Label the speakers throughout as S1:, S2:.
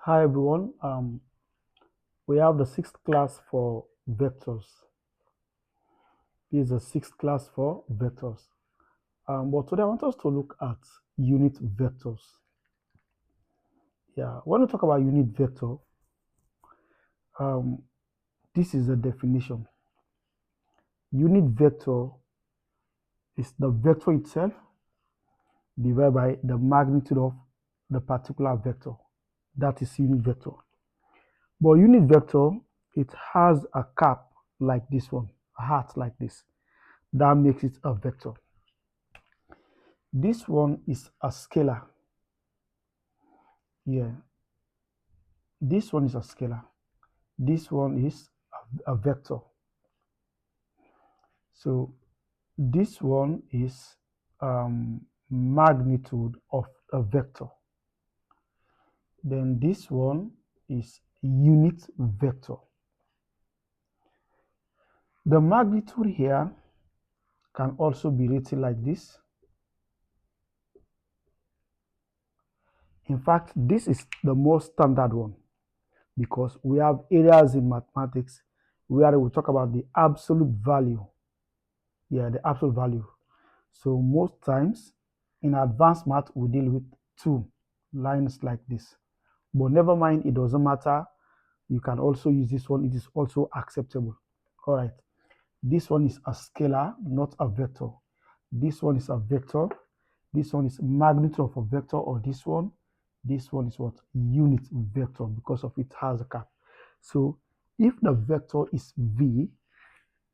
S1: Hi everyone. We have the sixth class for vectors. This is the sixth class for vectors. But today I want us to look at unit vectors. Yeah, when we talk about unit vector, this is the definition. Unit vector is the vector itself divided by the magnitude of the particular vector. That is unit vector. But unit vector, it has a cap like this one, a heart like this. That makes it a vector. This one is a scalar. Yeah, this one is a scalar. This one is a vector. So this one is magnitude of a vector. Then this one is unit vector. The magnitude here can also be written like this. In fact, this is the most standard one because we have areas in mathematics where we talk about the absolute value. Yeah, the absolute value. So most times in advanced math, we deal with two lines like this. But never mind, it doesn't matter. You can also use this one. It is also acceptable. All right. This one is a scalar, not a vector. This one is a vector. This one is magnitude of a vector, or this one. This one is what? Unit vector, because of it has a cap. So if the vector is V,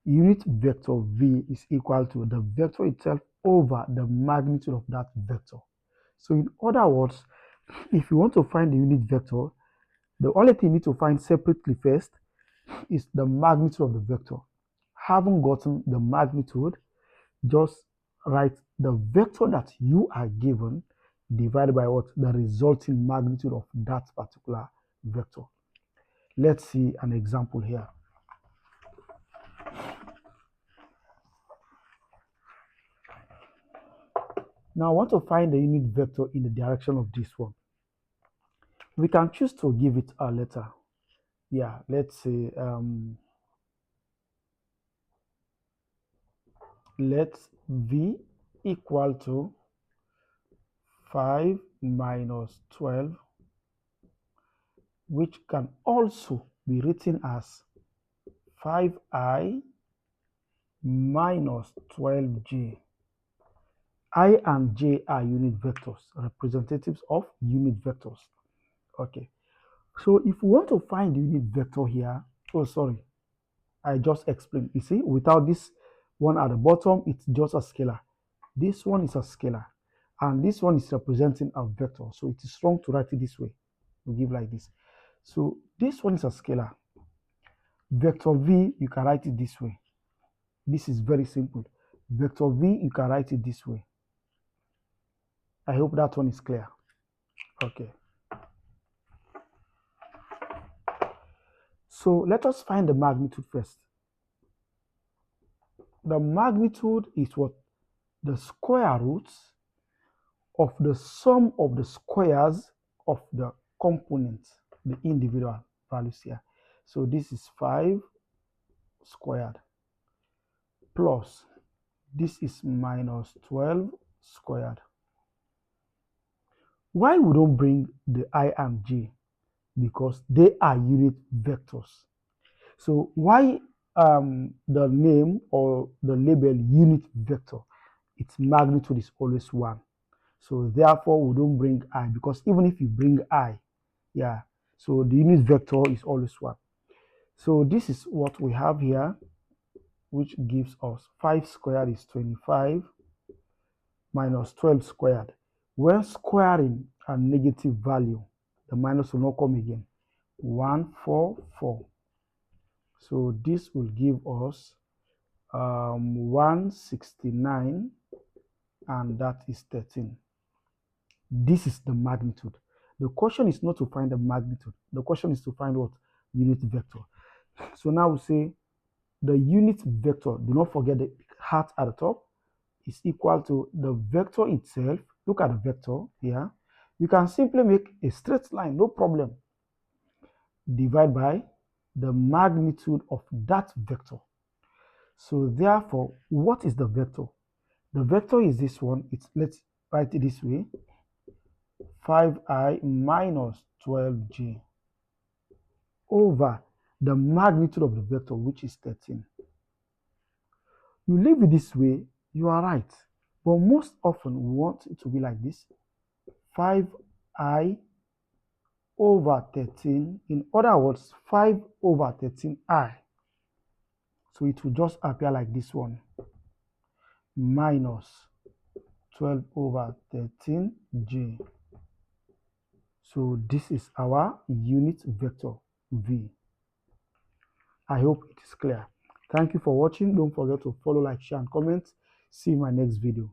S1: unit vector V is equal to the vector itself over the magnitude of that vector. So in other words, if you want to find the unit vector, the only thing you need to find separately first is the magnitude of the vector. Having gotten the magnitude, just write the vector that you are given divided by what? The resulting magnitude of that particular vector. Let's see an example here. Now I want to find the unit vector in the direction of this one. We can choose to give it a letter. Yeah, let's say let V equal to 5 minus 12, which can also be written as 5i minus 12j. I and j are unit vectors, representatives of unit vectors. Okay, so if we want to find the unit vector here, oh sorry, I just explained. You see, without this one at the bottom, it's just a scalar. This one is a scalar, and this one is representing a vector. So it is wrong to write it this way. We give like this. So this one is a scalar. Vector V, you can write it this way. This is very simple. Vector V, you can write it this way. I hope that one is clear. Okay. So let us find the magnitude first. The magnitude is what? The square roots of the sum of the squares of the components, the individual values here. So this is 5 squared plus this is minus 12 squared. Why we don't bring the I and j? Because they are unit vectors. So why the name or the label unit vector? Its magnitude is always 1. So therefore we don't bring I, because even if you bring I, yeah, so the unit vector is always 1. So this is what we have here, which gives us 5 squared is 25 minus 12 squared. When squaring a negative value, the minus will not come again. 144. So this will give us 169, and that is 13. This is the magnitude. The question is not to find the magnitude. The question is to find what? Unit vector. So now we say the unit vector, do not forget the heart at the top, is equal to the vector itself. Look at the vector here. You can simply make a straight line, no problem. divided by the magnitude of that vector. So therefore, what is the vector? The vector is this one. Let's write it this way: 5i minus 12j over the magnitude of the vector, which is 13. You leave it this way, you are right. But most often we want it to be like this: 5i over 13. In other words, 5 over 13i. So it will just appear like this one: minus 12 over 13j. So this is our unit vector v. I hope it is clear. Thank you for watching. Don't forget to follow, like, share, and comment. See you in my next video.